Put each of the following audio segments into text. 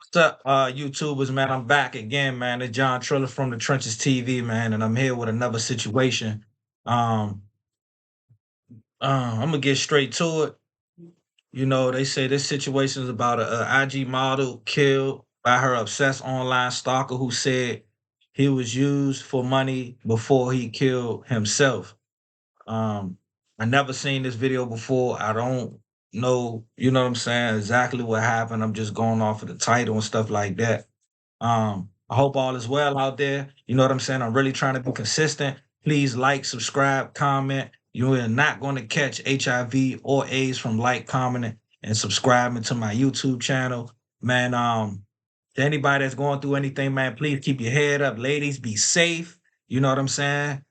What's up, YouTubers, man? I'm back again, man. It's John Triller from the Trenches TV, man, and I'm here with another situation. Um, I'm gonna get straight to it. You know, they say this situation is about a IG model killed by her obsessed online stalker who said he was used for money before he killed himself. Um, I never seen this video before. I don't know, you know what I'm saying, exactly what happened. I'm just going off of the title and stuff like that. I hope all is well out there. You know what I'm saying? I'm really trying to be consistent. Please like, subscribe, comment. You are not going to catch HIV or AIDS from like, commenting, and subscribing to my YouTube channel. Man, to anybody that's going through anything, man, please keep your head up. Ladies, be safe. You know what I'm saying?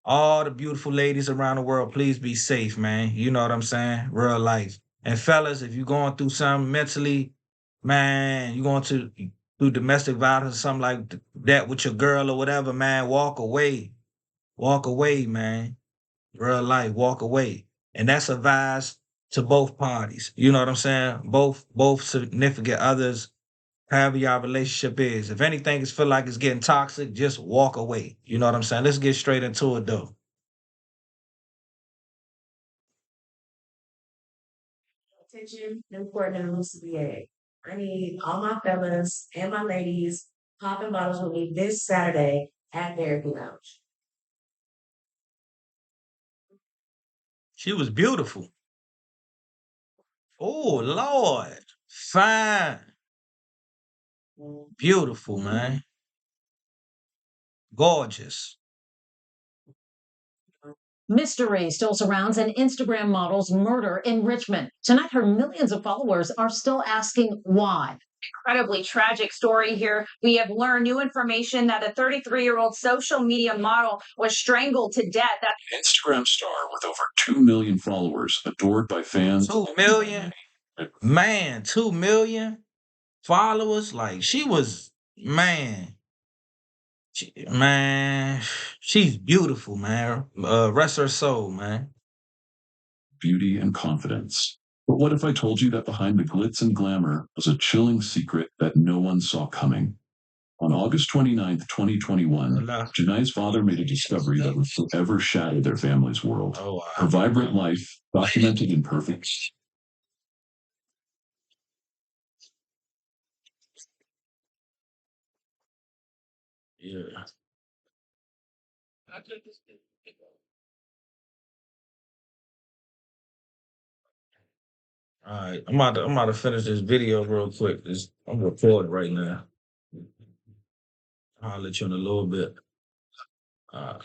All the beautiful ladies around the world, please be safe, man. You know what I'm saying? Real life. And fellas, if you're going through something mentally, man, you're going to through domestic violence or something like that with your girl or whatever, man, walk away. Walk away, man. Real life, walk away. And that's advised to both parties. You know what I'm saying? Both significant others, however your relationship is. If anything is feel like it's getting toxic, just walk away. You know what I'm saying? Let's get straight into it though. Attention, important news to be had. I need all my fellas and my ladies popping bottles with me this Saturday at Therapy Lounge. She was beautiful. Oh Lord. Fine. Beautiful, man. Gorgeous. Mystery still surrounds an Instagram model's murder in Richmond. Tonight, her millions of followers are still asking why. Incredibly tragic story here. We have learned new information that a 33-year-old social media model was strangled to death. That Instagram star with over 2 million followers, adored by fans. 2 million? Man, 2 million followers. Like she was, man. Man, she's beautiful, man. Rest her soul, man. Beauty and confidence. But what if I told you that behind the glitz and glamour was a chilling secret that no one saw coming? On August 29th, 2021, Allah. Janai's father made a discovery that would forever shatter their family's world. Oh, Her vibrant life, documented in perfect. yeah. All right, I'm about to finish this video real quick. I'm recording right now. I'll let you in a little bit. Uh,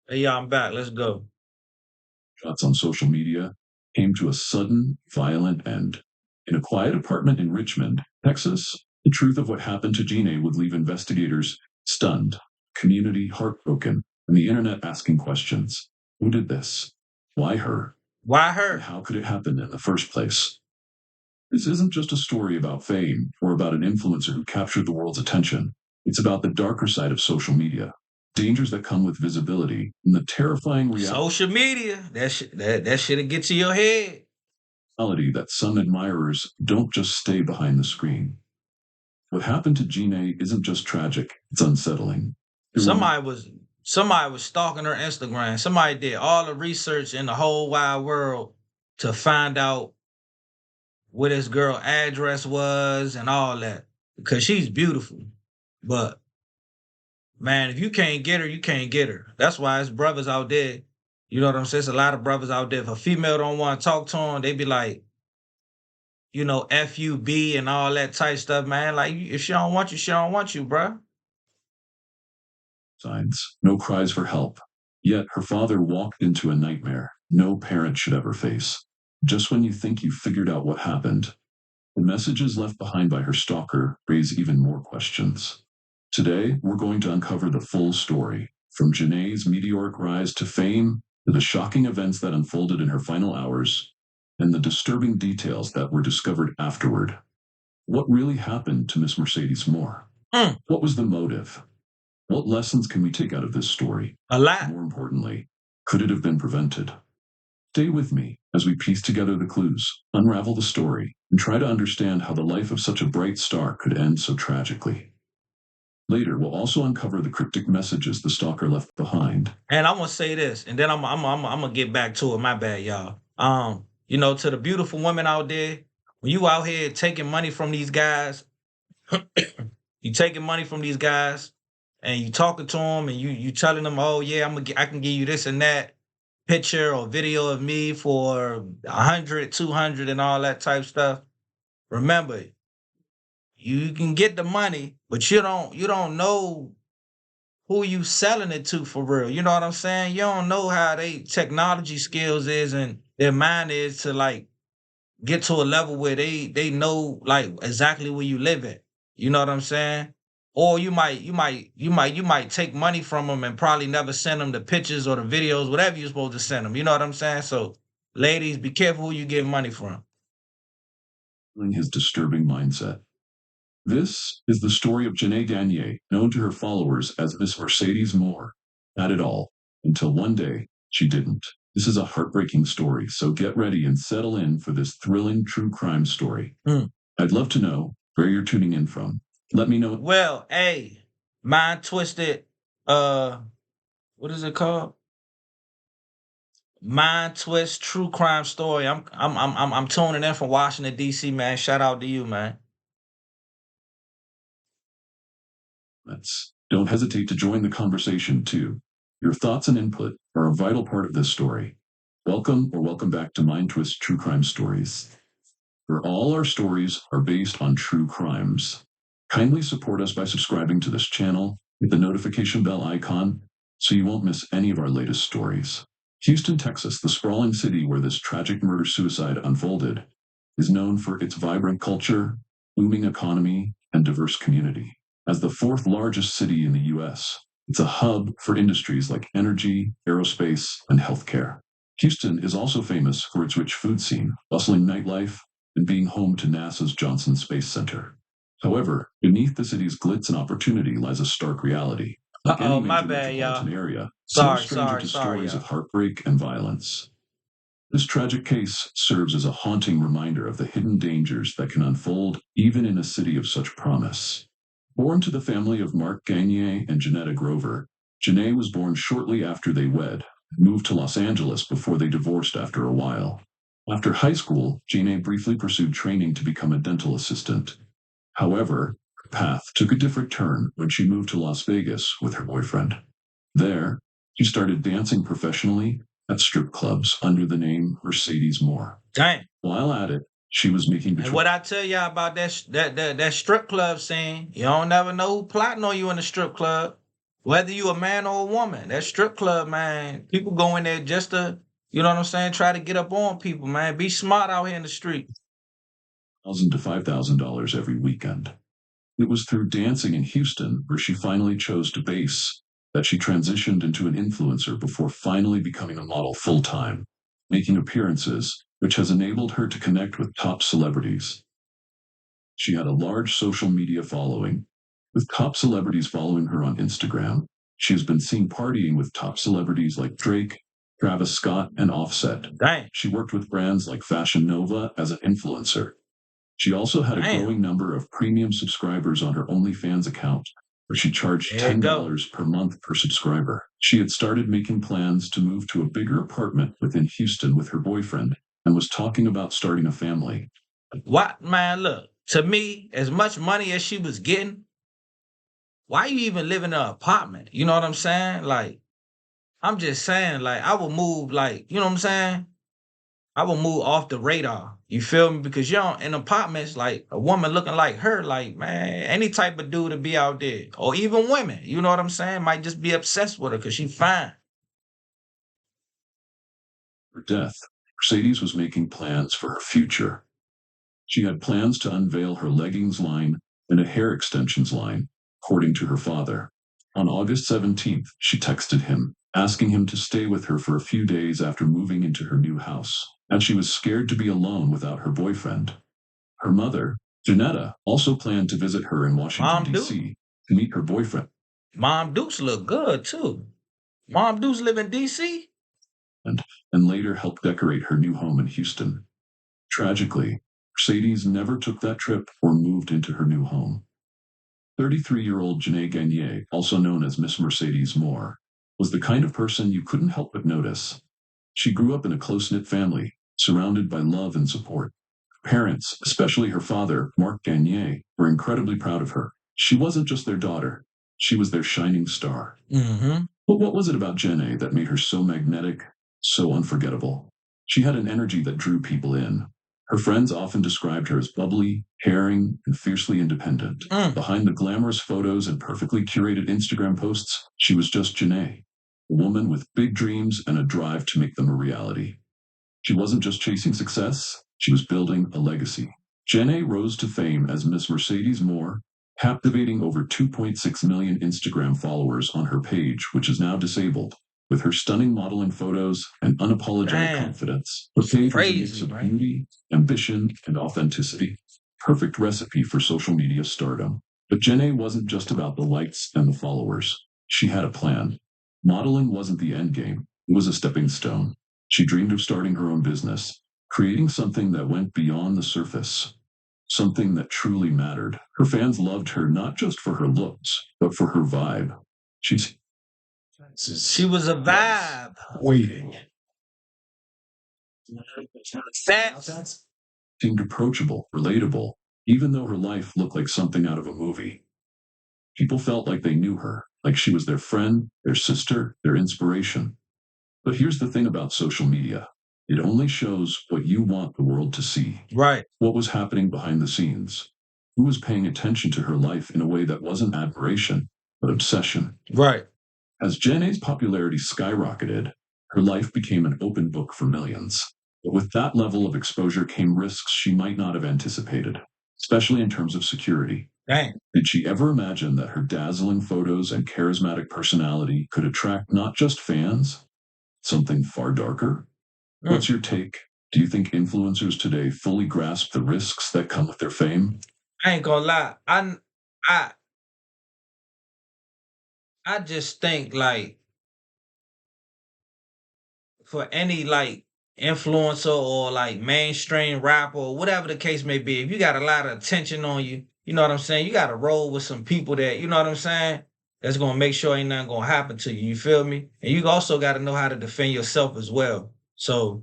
hey, y'all, I'm back. Let's go. Shots on social media came to a sudden, violent end. In a quiet apartment in Richmond, Texas, the truth of what happened to Gina would leave investigators stunned, community heartbroken, and the internet asking questions. Who did this? Why her? Why And her? how could it happen in the first place? This isn't just a story about fame or about an influencer who captured the world's attention. It's about the darker side of social media, dangers that come with visibility, and the terrifying Social media. That shit'll get to your head. reality that some admirers don't just stay behind the screen. What happened to Gina isn't just tragic, it's unsettling. Somebody was stalking her Instagram. Somebody did all the research in the whole wide world to find out where this girl address was and all that. Because she's beautiful. But man, if you can't get her, you can't get her. That's why it's brothers out there. You know what I'm saying? It's a lot of brothers out there. If a female don't want to talk to them, they be like, FUB and all that type stuff, man. Like, if she don't want you, she don't want you, bruh. Signs, no cries for help. Yet her father walked into a nightmare no parent should ever face. Just when you think you've figured out what happened, the messages left behind by her stalker raise even more questions. Today, we're going to uncover the full story, from Janae's meteoric rise to fame, to the shocking events that unfolded in her final hours, and the disturbing details that were discovered afterward. What really happened to Miss Mercedes Moore? Mm, What was the motive? What lessons can we take out of this story? a lot. More importantly, could it have been prevented? Stay with me as we piece together the clues, unravel the story, and try to understand how the life of such a bright star could end so tragically. Later, we'll also uncover the cryptic messages the stalker left behind. And I'm gonna say this, and then I'm gonna get back to it. My bad, y'all. To the beautiful women out there, when you out here taking money from these guys, you taking money from these guys, and you talking to them, and you telling them, oh yeah, I can give you this and that picture or video of me for 100, 200, and all that type stuff. Remember, you can get the money, but you don't know who you selling it to for real. You know what I'm saying? You don't know how they technology skills is and their mind is to like get to a level where they know like exactly where you live at. You know what I'm saying? Or you might take money from them and probably never send them the pictures or the videos, whatever you're supposed to send them. You know what I'm saying? So, ladies, be careful who you get money from. His disturbing mindset. This is the story of Janae Danier, known to her followers as Miss Mercedes Moore. Had it all, until one day, she didn't. This is a heartbreaking story, so get ready and settle in for this thrilling true crime story. Hmm. I'd love to know where you're tuning in from. Let me know. Well, hey, mind twisted. What is it called? Mind twist true crime story. I'm tuning in from Washington D.C. Man. Shout out to you, man. Don't hesitate to join the conversation too. Your thoughts and input are a vital part of this story. Welcome back to Mind Twist True Crime Stories, where all our stories are based on true crimes. Kindly support us by subscribing to this channel, hit the notification bell icon so you won't miss any of our latest stories. Houston, Texas, the sprawling city where this tragic murder-suicide unfolded, is known for its vibrant culture, booming economy, and diverse community. As the fourth largest city in the U.S., it's a hub for industries like energy, aerospace, and healthcare. Houston is also famous for its rich food scene, bustling nightlife, and being home to NASA's Johnson Space Center. However, beneath the city's glitz and opportunity lies a stark reality. Like any My major bad, metropolitan y'all. area, it's no Sorry, stranger to sorry, stories y'all. of heartbreak and violence. This tragic case serves as a haunting reminder of the hidden dangers that can unfold even in a city of such promise. Born to the family of Mark Gagne and Janetta Grover, Janae was born shortly after they wed and moved to Los Angeles before they divorced after a while. After high school, Janae briefly pursued training to become a dental assistant. However, her path took a different turn when she moved to Las Vegas with her boyfriend. There, she started dancing professionally at strip clubs under the name Mercedes Moore. Dang. While at it, she was making And what I tell y'all about that strip club scene, you don't never know who plotting on you in the strip club. Whether you a man or a woman, that strip club, man, people go in there just to, you know what I'm saying, try to get up on people, man. Be smart out here in the street. $1,000 to $5,000 every weekend. It was through dancing in Houston where she finally chose to base that she transitioned into an influencer before finally becoming a model full-time, making appearances, which has enabled her to connect with top celebrities. She had a large social media following, with top celebrities following her on Instagram. She has been seen partying with top celebrities like Drake, Travis Scott, and Offset. Dang. She worked with brands like Fashion Nova as an influencer. She also had a growing number of premium subscribers on her OnlyFans account, where she charged $10 per month per subscriber. She had started making plans to move to a bigger apartment within Houston with her boyfriend and was talking about starting a family. What, man, look, to me, as much money as she was getting, why you even live in an apartment? You know what I'm saying? Like, I'm just saying, like, I would move, like, you know what I'm saying? I would move off the radar. You feel me? Because you know, in apartments, like a woman looking like her, like, man, any type of dude to be out there. Or even women, you know what I'm saying? Might just be obsessed with her because she fine. Her death, Mercedes was making plans for her future. She had plans to unveil her leggings line and a hair extensions line, according to her father. On August 17th, she texted him, asking him to stay with her for a few days after moving into her new house, as she was scared to be alone without her boyfriend. Her mother, Janetta, also planned to visit her in Washington, D.C. to meet her boyfriend. Mom Dukes look good, too. Mom Dukes live in D.C.? and later helped decorate her new home in Houston. Tragically, Mercedes never took that trip or moved into her new home. 33-year-old Janae Gagnier, also known as Miss Mercedes Moore, was the kind of person you couldn't help but notice. She grew up in a close-knit family, surrounded by love and support. Her parents, especially her father, Marc Gagnier, were incredibly proud of her. She wasn't just their daughter, she was their shining star. Mm-hmm. But what was it about Janae that made her so magnetic, so unforgettable? She had an energy that drew people in. Her friends often described her as bubbly, caring, and fiercely independent. Behind the glamorous photos and perfectly curated Instagram posts, she was just Janae, a woman with big dreams and a drive to make them a reality. She wasn't just chasing success, she was building a legacy. Janae rose to fame as Miss Mercedes Moore, captivating over 2.6 million Instagram followers on her page, which is now disabled. With her stunning modeling photos and unapologetic confidence, her page was a mix of beauty, ambition, and authenticity. Perfect recipe for social media stardom. But Janae wasn't just about the likes and the followers. She had a plan. Modeling wasn't the end game, it was a stepping stone. She dreamed of starting her own business, creating something that went beyond the surface, something that truly mattered. Her fans loved her not just for her looks, but for her vibe. She was a vibe. Waiting. That seemed approachable, relatable, even though her life looked like something out of a movie. People felt like they knew her, like she was their friend, their sister, their inspiration. But here's the thing about social media. It only shows what you want the world to see. right. What was happening behind the scenes? Who was paying attention to her life in a way that wasn't admiration, but obsession? Right. As Janae's popularity skyrocketed, her life became an open book for millions. But with that level of exposure came risks she might not have anticipated, especially in terms of security. Dang. Did she ever imagine that her dazzling photos and charismatic personality could attract not just fans, something far darker? What's your take? Do you think influencers today fully grasp the risks that come with their fame? I ain't gonna lie. I just think like for any like influencer or like mainstream rapper or whatever the case may be, if you got a lot of attention on you, you know what I'm saying? You gotta roll with some people that, you know what I'm saying? That's gonna make sure ain't nothing gonna happen to you. You feel me? And you also gotta know how to defend yourself as well. So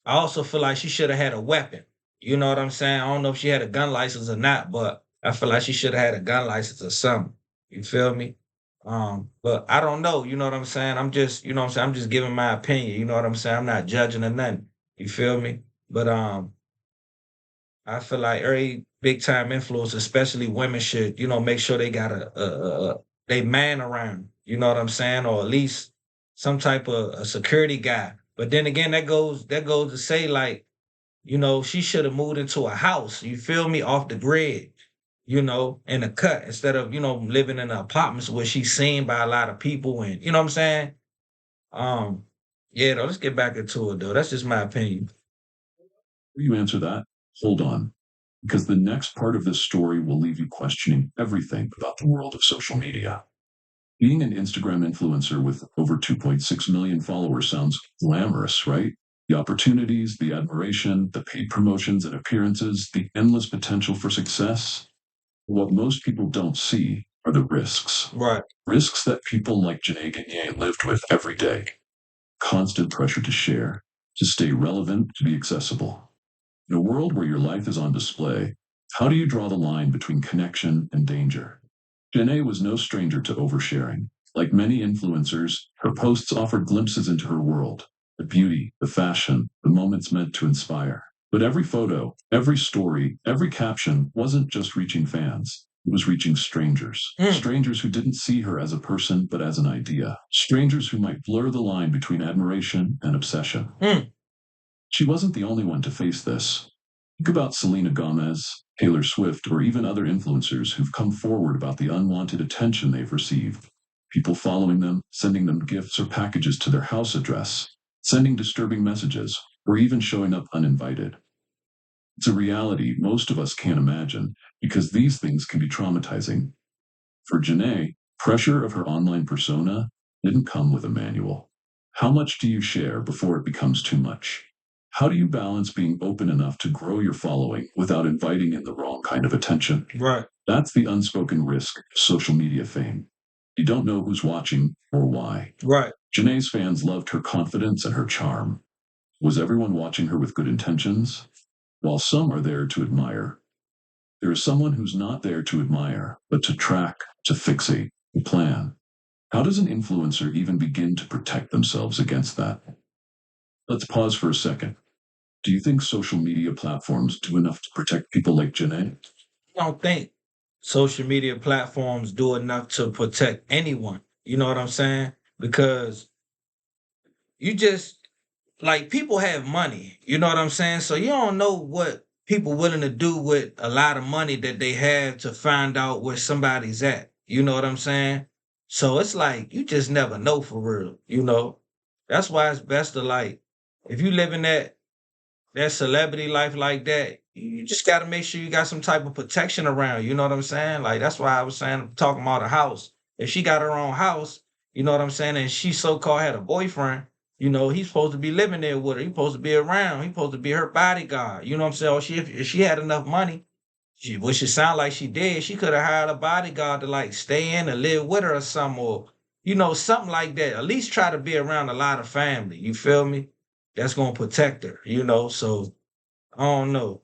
I also feel like she should have had a weapon. You know what I'm saying? I don't know if she had a gun license or not, but I feel like she should have had a gun license or something. You feel me? But I don't know, you know what I'm saying? I'm just, you know what I'm saying? I'm just giving my opinion, you know what I'm saying? I'm not judging or nothing. You feel me? But I feel like every big time influence, especially women, should, you know, make sure they got they man around, you know what I'm saying? Or at least some type of a security guy. But then again, that goes to say like, you know, she should have moved into a house, you feel me, off the grid, you know, in a cut instead of, you know, living in apartments where she's seen by a lot of people and you know what I'm saying? Um, yeah, though, let's get back into it though. That's just my opinion. Before you answer that, hold on, because the next part of this story will leave you questioning everything about the world of social media. Being an Instagram influencer with over 2.6 million followers sounds glamorous, right? The opportunities, the admiration, the paid promotions and appearances, the endless potential for success. What most people don't see are the risks. Right. Risks that people like Janae Gagnier lived with every day. Constant pressure to share, to stay relevant, to be accessible. In a world where your life is on display, how do you draw the line between connection and danger? Janae was no stranger to oversharing. Like many influencers, her posts offered glimpses into her world, the beauty, the fashion, the moments meant to inspire. But every photo, every story, every caption wasn't just reaching fans. It was reaching strangers. Strangers who didn't see her as a person, but as an idea. Strangers who might blur the line between admiration and obsession. She wasn't the only one to face this. Think about Selena Gomez, Taylor Swift, or even other influencers who've come forward about the unwanted attention they've received. People following them, sending them gifts or packages to their house address, sending disturbing messages, or even showing up uninvited. It's a reality most of us can't imagine because these things can be traumatizing. For Janae, pressure of her online persona didn't come with a manual. How much do you share before it becomes too much? How do you balance being open enough to grow your following without inviting in the wrong kind of attention? Right. That's the unspoken risk of social media fame. You don't know who's watching or why. Right. Janae's fans loved her confidence and her charm. Was everyone watching her with good intentions? While some are there to admire, there is someone who's not there to admire, but to track, to fixate, to plan. How does an influencer even begin to protect themselves against that? Let's pause for a second. Do you think social media platforms do enough to protect people like Janae? I don't think social media platforms do enough to protect anyone. You know what I'm saying? Because you just like people have money. You know what I'm saying? So you don't know what people willing to do with a lot of money that they have to find out where somebody's at. You know what I'm saying? So it's like you just never know for real. You know, that's why it's best to like if you live in that celebrity life like that, you just got to make sure you got some type of protection around. You know what I'm saying? Like that's why I was saying talking about a house. If she got her own house, you know what I'm saying, and she so called had a boyfriend, you know, he's supposed to be living there with her. He's supposed to be around. He's supposed to be her bodyguard. You know what I'm saying? Or if she had enough money, which it sound like she did, she could have hired a bodyguard to like stay in and live with her or something, or you know, something like that. At least try to be around a lot of family. You feel me? That's gonna protect her. You know, so I don't know.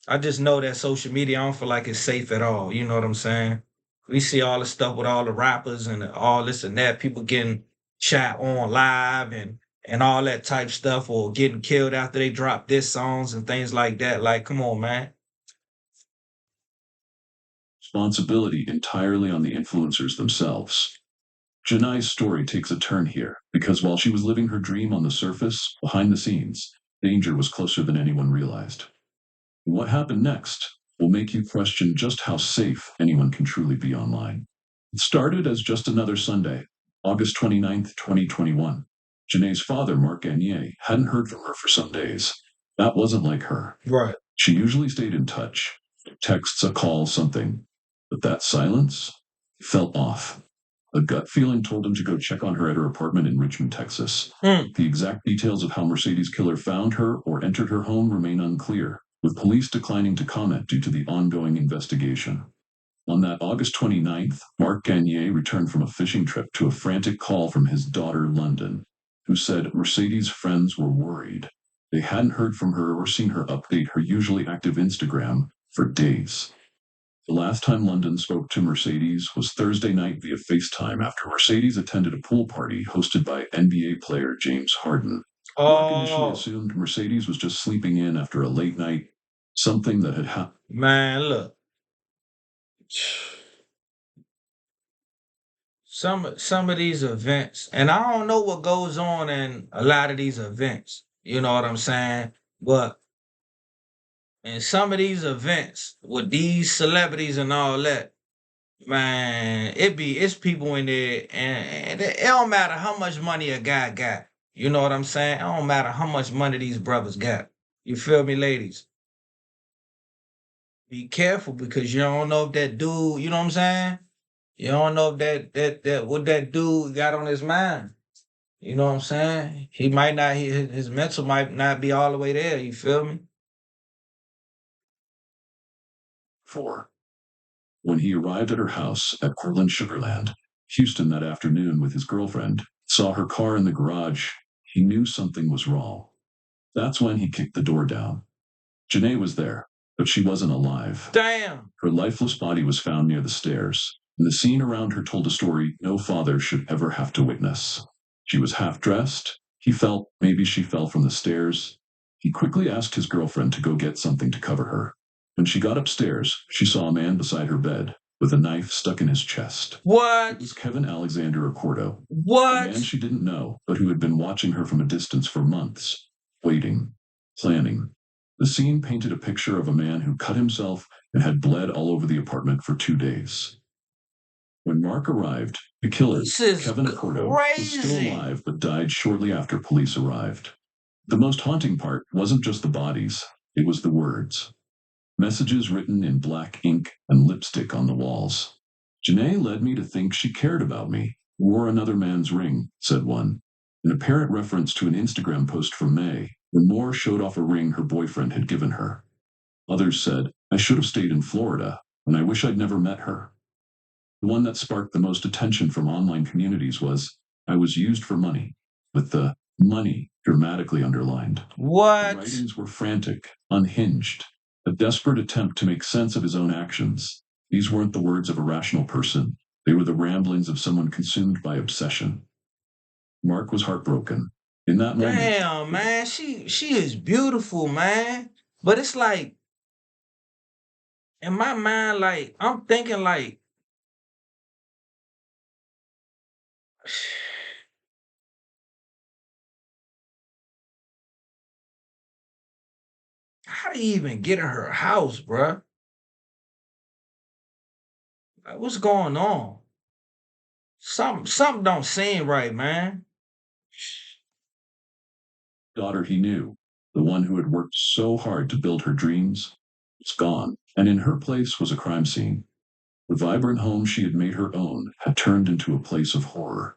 I just know that social media, I don't feel like it's safe at all. You know what I'm saying? We see all the stuff with all the rappers and all this and that, people getting shot on live and all that type stuff, or getting killed after they drop diss songs and things like that. Like, come on, man. Responsibility entirely on the influencers themselves. Janai's story takes a turn here because while she was living her dream on the surface, behind the scenes, danger was closer than anyone realized. What happened next will make you question just how safe anyone can truly be online. It started as just another Sunday, August 29th, 2021. Janae's father, Mark Gagne, hadn't heard from her for some days. That wasn't like her. Right. She usually stayed in touch, texts, a call, something. But that silence felt off. A gut feeling told him to go check on her at her apartment in Richmond, Texas. Mm. The exact details of how Mercedes killer found her or entered her home remain unclear, with police declining to comment due to the ongoing investigation. On that August 29th, Mark Gagne returned from a fishing trip to a frantic call from his daughter, London, who said Mercedes' friends were worried. They hadn't heard from her or seen her update her usually active Instagram for days. The last time London spoke to Mercedes was Thursday night via FaceTime after Mercedes attended a pool party hosted by NBA player James Harden. Mark initially Oh, assumed Mercedes was just sleeping in after a late night, something that had happened. man, look. Some of these events, and I don't know what goes on in a lot of these events. You know what I'm saying? But in some of these events with these celebrities and all that, man, it's people in there, and it don't matter how much money a guy got. You know what I'm saying? It don't matter how much money these brothers got. You feel me, ladies? Be careful because you don't know if that dude, you know what I'm saying? You don't know if that what that dude got on his mind. You know what I'm saying? He might not his mental might not be all the way there, you feel me? 4. When he arrived at her house at Portland Sugarland, Houston, that afternoon with his girlfriend, saw her car in the garage, he knew something was wrong. That's when he kicked the door down. Janae was there, but she wasn't alive. Damn. Her lifeless body was found near the stairs, and the scene around her told a story no father should ever have to witness. She was half dressed. He felt maybe she fell from the stairs. He quickly asked his girlfriend to go get something to cover her. When she got upstairs, she saw a man beside her bed with a knife stuck in his chest. It What? was Kevin Alexander Accordo, a What? man she didn't know, but who had been watching her from a distance for months, waiting, planning. The scene painted a picture of a man who cut himself and had bled all over the apartment for 2 days. When Mark arrived, the killer, This is Kevin Accordo, was still crazy. alive but died shortly after police arrived. The most haunting part wasn't just the bodies, it was the words. Messages written in black ink and lipstick on the walls. Janae led me to think she cared about me. Wore another man's ring, said one. an apparent reference to an Instagram post from May, when Moore showed off a ring her boyfriend had given her. Others said, "I should have stayed in Florida, and I wish I'd never met her." The one that sparked the most attention from online communities was, "I was used for money," with the money dramatically underlined. The What? writings were frantic, unhinged, a desperate attempt to make sense of his own actions. These weren't the words of a rational person. They were the ramblings of someone consumed by obsession. Mark was heartbroken. In that moment, Damn, man. She is beautiful, man. But it's like, in my mind, like, I'm thinking like, how do you even get in her house, bruh? Like, what's going on? Something don't seem right, man. daughter he knew, the one who had worked so hard to build her dreams, was gone, and in her place was a crime scene. The vibrant home she had made her own had turned into a place of horror.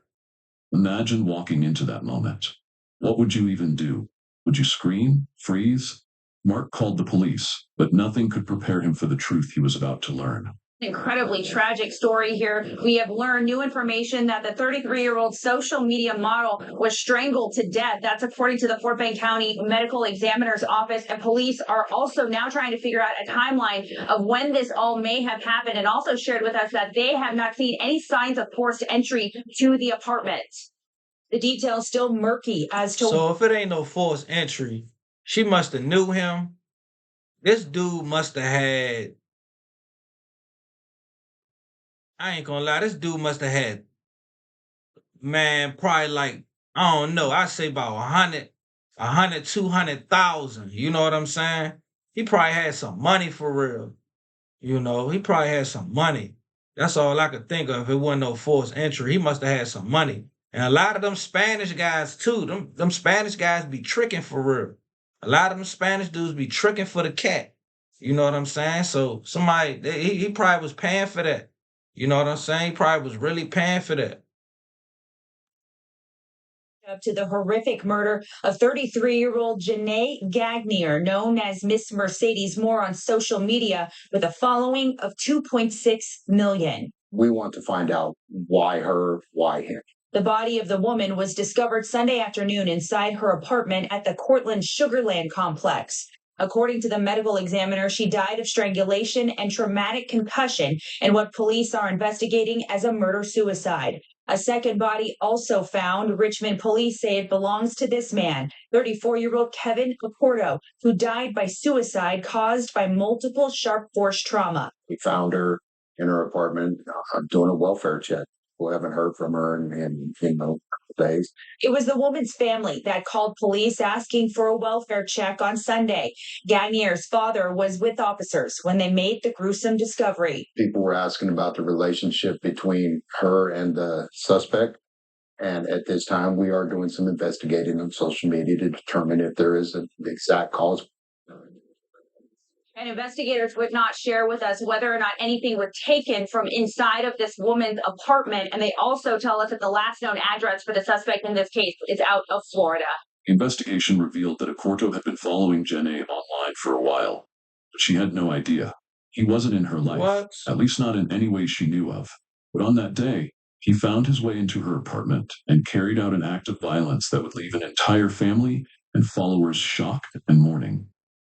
Imagine walking into that moment. What would you even do? Would you scream? Freeze? Mark called the police, but nothing could prepare him for the truth he was about to learn. Incredibly tragic story here. We have learned new information that the 33-year-old social media model was strangled to death. That's according to the Fort Bend County Medical Examiner's Office. And police are also now trying to figure out a timeline of when this all may have happened, and also shared with us that they have not seen any signs of forced entry to the apartment. The details still murky as to So if it ain't no forced entry, she must have knew him. This dude must have had. I ain't gonna lie. This dude must have had, man, probably like, I don't know. I say about 200,000. You know what I'm saying? He probably had some money for real. You know, he probably had some money. That's all I could think of. If it wasn't no forced entry, he must have had some money. And a lot of them Spanish guys too. Them Spanish guys be tricking for real. A lot of them Spanish dudes be tricking for the cat. You know what I'm saying? So he probably was paying for that. You know what I'm saying? He probably was really paying for that. up to the horrific murder of 33-year-old Janae Gagnier, known as Miss Mercedes Moore on social media, with a following of 2.6 million. We want to find out why her, why him. The body of the woman was discovered Sunday afternoon inside her apartment at the Cortland Sugarland complex. According to the medical examiner, she died of strangulation and traumatic concussion in what police are investigating as a murder-suicide. A second body also found. Richmond police say it belongs to this man, 34-year-old Kevin Oporto, who died by suicide caused by multiple sharp force trauma. We found her in her apartment doing a welfare check. We haven't heard from her in a couple days. It was the woman's family that called police asking for a welfare check on Sunday. Gagnier's father was with officers when they made the gruesome discovery. People were asking about the relationship between her and the suspect. And at this time, we are doing some investigating on social media to determine if there is an exact cause. And investigators would not share with us whether or not anything was taken from inside of this woman's apartment. And they also tell us that the last known address for the suspect in this case is out of Florida. The investigation revealed that Oporto had been following Jenny online for a while, but she had no idea. He wasn't in her life, What? at least not in any way she knew of. But on that day, he found his way into her apartment and carried out an act of violence that would leave an entire family and followers shocked and mourning.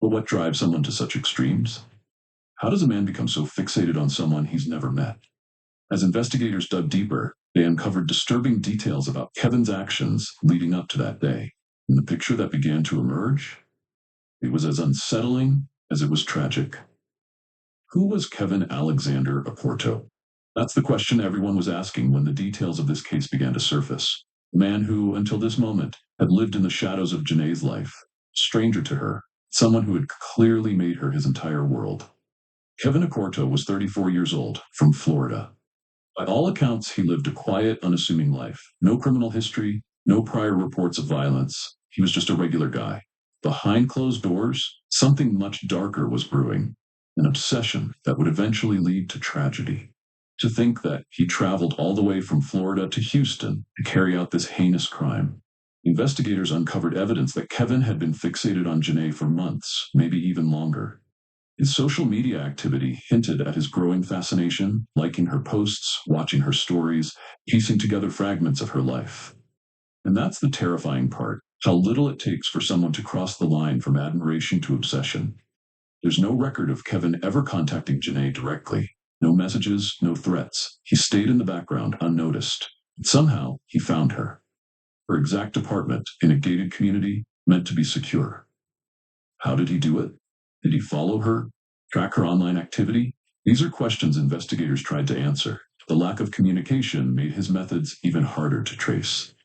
But what drives someone to such extremes? How does a man become so fixated on someone he's never met? As investigators dug deeper, they uncovered disturbing details about Kevin's actions leading up to that day. And the picture that began to emerge, it was as unsettling as it was tragic. Who was Kevin Alexander Oporto? That's the question everyone was asking when the details of this case began to surface. A man who, until this moment, had lived in the shadows of Janae's life, a stranger to her, someone who had clearly made her his entire world. Kevin Oporto was 34 years old, from Florida. By all accounts, he lived a quiet, unassuming life. No criminal history, no prior reports of violence. He was just a regular guy. Behind closed doors, something much darker was brewing, an obsession that would eventually lead to tragedy. To think that he traveled all the way from Florida to Houston to carry out this heinous crime. Investigators uncovered evidence that Kevin had been fixated on Janae for months, maybe even longer. His social media activity hinted at his growing fascination, liking her posts, watching her stories, piecing together fragments of her life. And that's the terrifying part, how little it takes for someone to cross the line from admiration to obsession. There's no record of Kevin ever contacting Janae directly. No messages, no threats. He stayed in the background, unnoticed. And somehow, he found her. Her exact apartment in a gated community meant to be secure. How did he do it? Did he follow her? Track her online activity? These are questions investigators tried to answer. The lack of communication made his methods even harder to trace.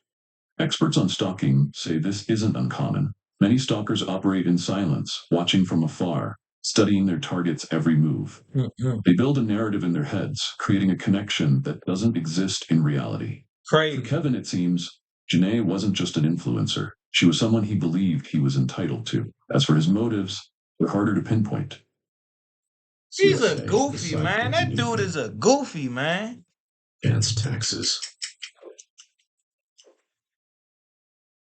Experts on stalking say this isn't uncommon. Many stalkers operate in silence, watching from afar, studying their target's every move. They build a narrative in their heads, creating a connection that doesn't exist in reality. For Crazy. Kevin, it seems, Janae wasn't just an influencer. She was someone he believed he was entitled to. As for his motives, they're harder to pinpoint. He's a USA goofy, decided man. to That do dude is a goofy, man. advance taxes.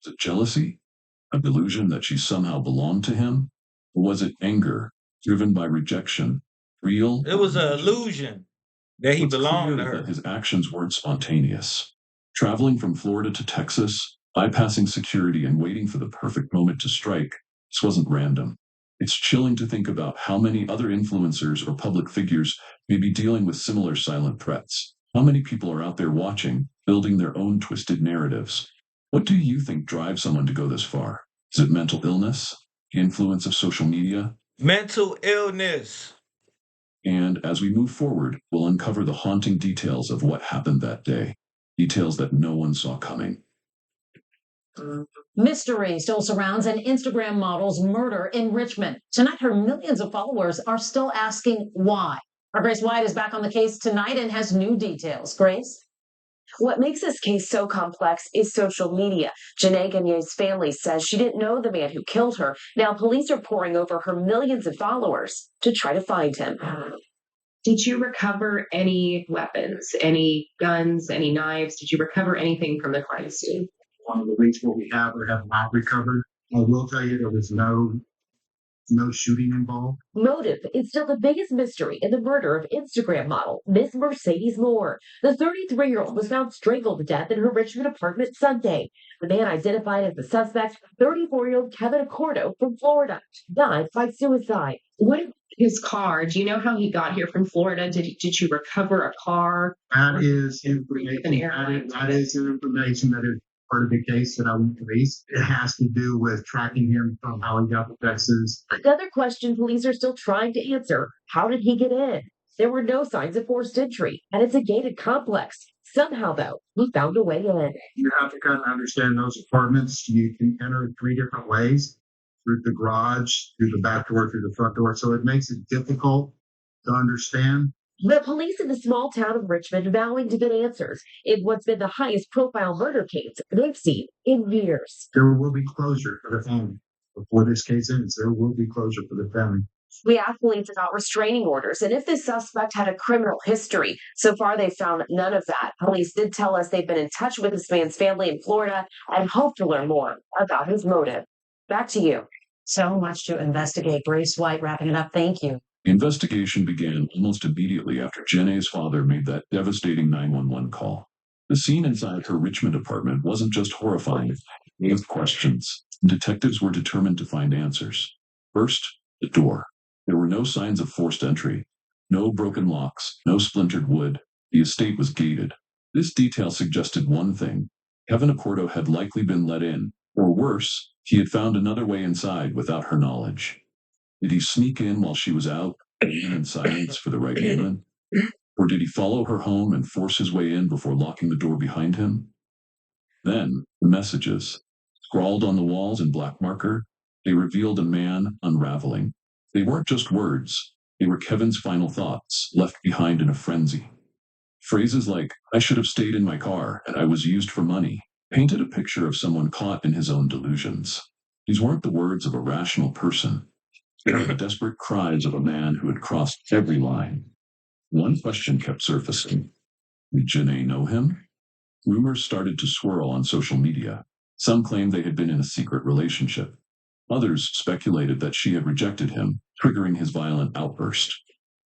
Was it jealousy? A delusion that she somehow belonged to him? Or was it anger, driven by rejection? Real? It or was an imagined? illusion that he What's belonged clear to is that her. his actions weren't spontaneous. Traveling from Florida to Texas, bypassing security and waiting for the perfect moment to strike, this wasn't random. It's chilling to think about how many other influencers or public figures may be dealing with similar silent threats. How many people are out there watching, building their own twisted narratives? What do you think drives someone to go this far? Is it mental illness? The influence of social media? Mental illness. And as we move forward, we'll uncover the haunting details of what happened that day. Details that no one saw coming. Mystery still surrounds an Instagram model's murder in Richmond. Tonight, her millions of followers are still asking why. Our Grace White is back on the case tonight and has new details. Grace? What makes this case so complex is social media. Janae Gagne's family says she didn't know the man who killed her. Now police are poring over her millions of followers to try to find him. Did you recover any weapons, any guns, any knives? Did you recover anything from the crime scene? One of the leads what we have or have not recovered. I will tell you there was no shooting involved. Motive is still the biggest mystery in the murder of Instagram model Miss Mercedes Moore. The 33-year-old was found strangled to death in her Richmond apartment Sunday. The man identified as the suspect, 34-year-old Kevin Accordo from Florida, died by suicide. What about his car? Do you know how he got here from Florida? Did you recover a car? That is information. An airline That is information that is part of the case that I won't release. It has to do with tracking him from how he got to Texas. Another question police are still trying to answer: how did he get in? There were no signs of forced entry, and it's a gated complex. Somehow, though, he found a way in. You have to kind of understand those apartments. You can enter 3 different ways: through the garage, through the back door, through the front door. So it makes it difficult to understand. The police in the small town of Richmond vowing to get answers in what's been the highest profile murder case they've seen in years. There will be closure for the family. Before this case ends, there will be closure for the family. We asked police about restraining orders and if this suspect had a criminal history. So far, they found none of that. Police did tell us they've been in touch with this man's family in Florida and hope to learn more about his motive. Back to you. So much to investigate. Grace White wrapping it up. Thank you. The investigation began almost immediately after Janae's father made that devastating 911 call. The scene inside her Richmond apartment wasn't just horrifying, it raised questions. Detectives were determined to find answers. First, the door. There were no signs of forced entry, no broken locks, no splintered wood. The estate was gated. This detail suggested one thing: Kevin Accordo had likely been let in, or worse, he had found another way inside without her knowledge. Did he sneak in while she was out, waiting in silence for the right moment? Or did he follow her home and force his way in before locking the door behind him? Then, the messages. Scrawled on the walls in black marker, they revealed a man unraveling. They weren't just words. They were Kevin's final thoughts, left behind in a frenzy. Phrases like, "I should have stayed in my car and I was used for money," painted a picture of someone caught in his own delusions. These weren't the words of a rational person. They were the desperate cries of a man who had crossed every line. One question kept surfacing. Did Janae know him? Rumors started to swirl on social media. Some claimed they had been in a secret relationship. Others speculated that she had rejected him, triggering his violent outburst.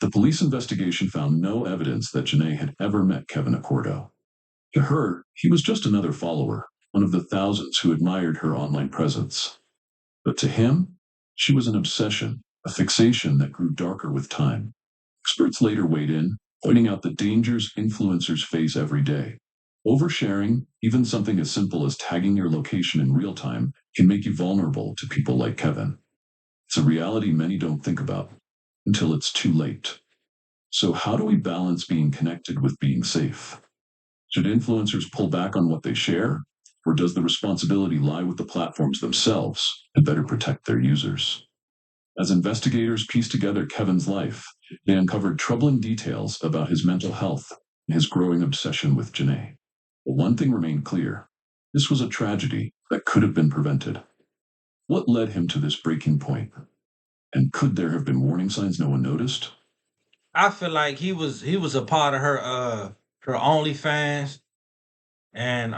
The police investigation found no evidence that Janae had ever met Kevin Accordo. To her, he was just another follower, one of the thousands who admired her online presence. But to him, she was an obsession, a fixation that grew darker with time. Experts later weighed in, pointing out the dangers influencers face every day. Oversharing, even something as simple as tagging your location in real time, can make you vulnerable to people like Kevin. It's a reality many don't think about until it's too late. So, how do we balance being connected with being safe? Should influencers pull back on what they share, or does the responsibility lie with the platforms themselves to better protect their users? As investigators pieced together Kevin's life, they uncovered troubling details about his mental health and his growing obsession with Janae. But one thing remained clear: this was a tragedy that could have been prevented. What led him to this breaking point? And could there have been warning signs no one noticed? I feel like he was a part of her OnlyFans, and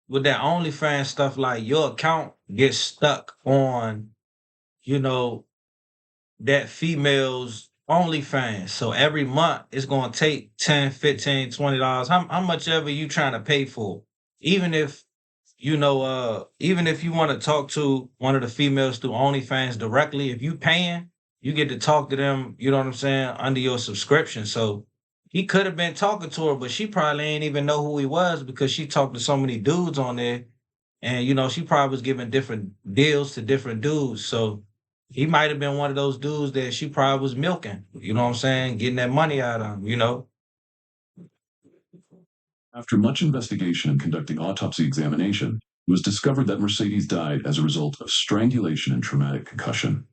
with that OnlyFans stuff, like your account gets stuck on, you know, that female's OnlyFans. So every month it's gonna take 10, 15, $20. How much ever you trying to pay for. Even if even if you want to talk to one of the females through OnlyFans directly, if you paying, you get to talk to them, you know what I'm saying, under your subscription. So he could have been talking to her, but she probably ain't even know who he was because she talked to so many dudes on there. And she probably was giving different deals to different dudes. So he might have been one of those dudes that she probably was milking, you know what I'm saying? Getting that money out of him. After much investigation and conducting autopsy examination, it was discovered that Mercedes died as a result of strangulation and traumatic concussion.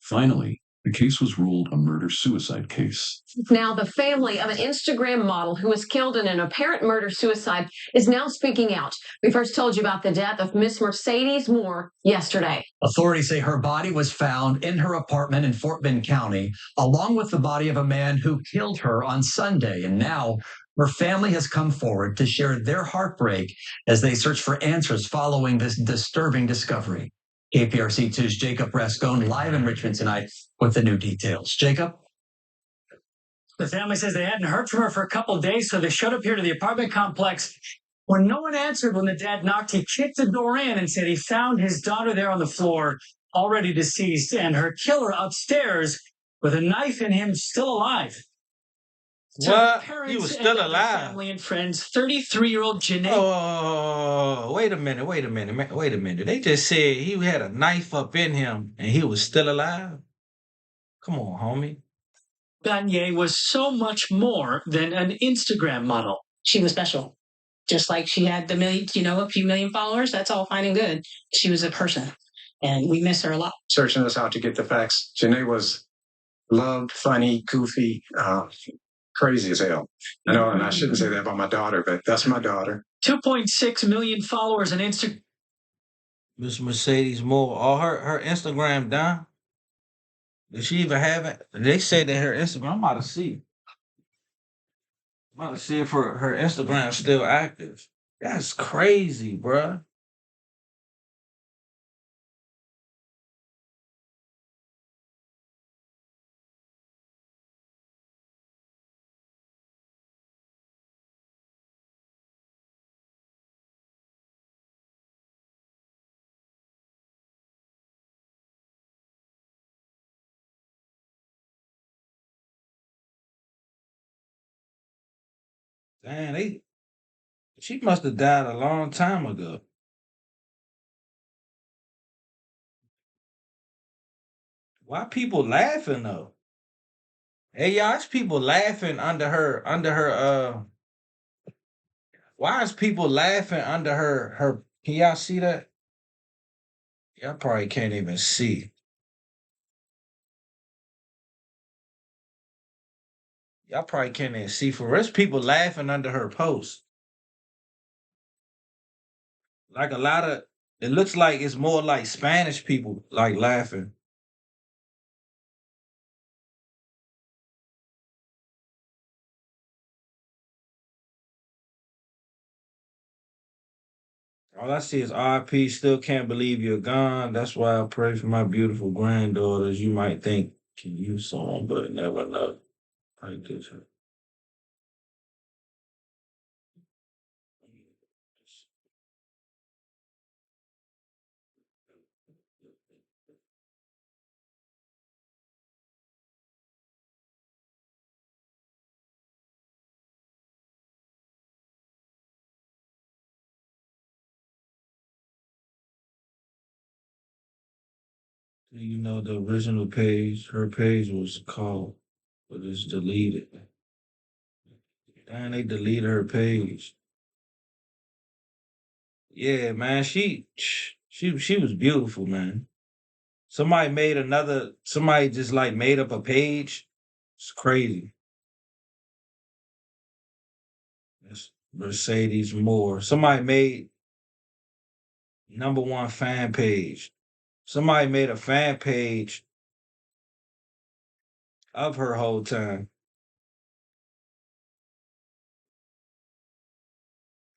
Finally, the case was ruled a murder-suicide case. Now, the family of an Instagram model who was killed in an apparent murder-suicide is now speaking out. We first told you about the death of Miss Mercedes Moore yesterday. Authorities say her body was found in her apartment in Fort Bend County, along with the body of a man who killed her on Sunday. And now her family has come forward to share their heartbreak as they search for answers following this disturbing discovery. KPRC2's Jacob Rascone live in Richmond tonight with the new details. Jacob? The family says they hadn't heard from her for a couple of days, so they showed up here to the apartment complex. When no one answered when the dad knocked, he kicked the door in and said he found his daughter there on the floor, already deceased, and her killer upstairs with a knife in him, still alive. What? He was still alive. Family and friends, 33-year-old Janae. Oh, wait a minute. They just said he had a knife up in him and he was still alive? Come on, homie. Gagne was so much more than an Instagram model. She was special. Just like she had a few million followers, that's all fine and good. She was a person, and we miss her a lot. Searching us out to get the facts. Janae was loved, funny, goofy, crazy as hell. I know, and I shouldn't say that about my daughter, but that's my daughter. 2.6 million followers on Instagram. Miss Mercedes Moore. Oh, her Instagram down? Did she even have it? They say that her Instagram, I'm about to see. I'm about to see if her Instagram's still active. That's crazy, bruh. Damn, she must have died a long time ago. Why people laughing though? Hey y'all, it's people laughing under her why is people laughing under her can y'all see that? Y'all probably can't even see. Y'all probably can't even see for rest people laughing under her post. Like a lot of it looks like it's more like Spanish people like laughing. All I see is RP, still can't believe you're gone. That's why I pray for my beautiful granddaughters. You might think, can you song, but never know. Like this. You know, the original page, her page was called, but it's deleted. Damn, they deleted her page. Yeah, man, she was beautiful, man. Somebody just like made up a page. It's crazy. It's Mercedes Moore. Somebody made #1 fan page. Somebody made a fan page of her whole time.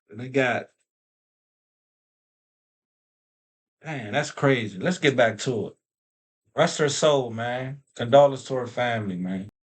And they got, man, that's crazy. Let's get back to it. Rest her soul, man. Condolences to her family, man.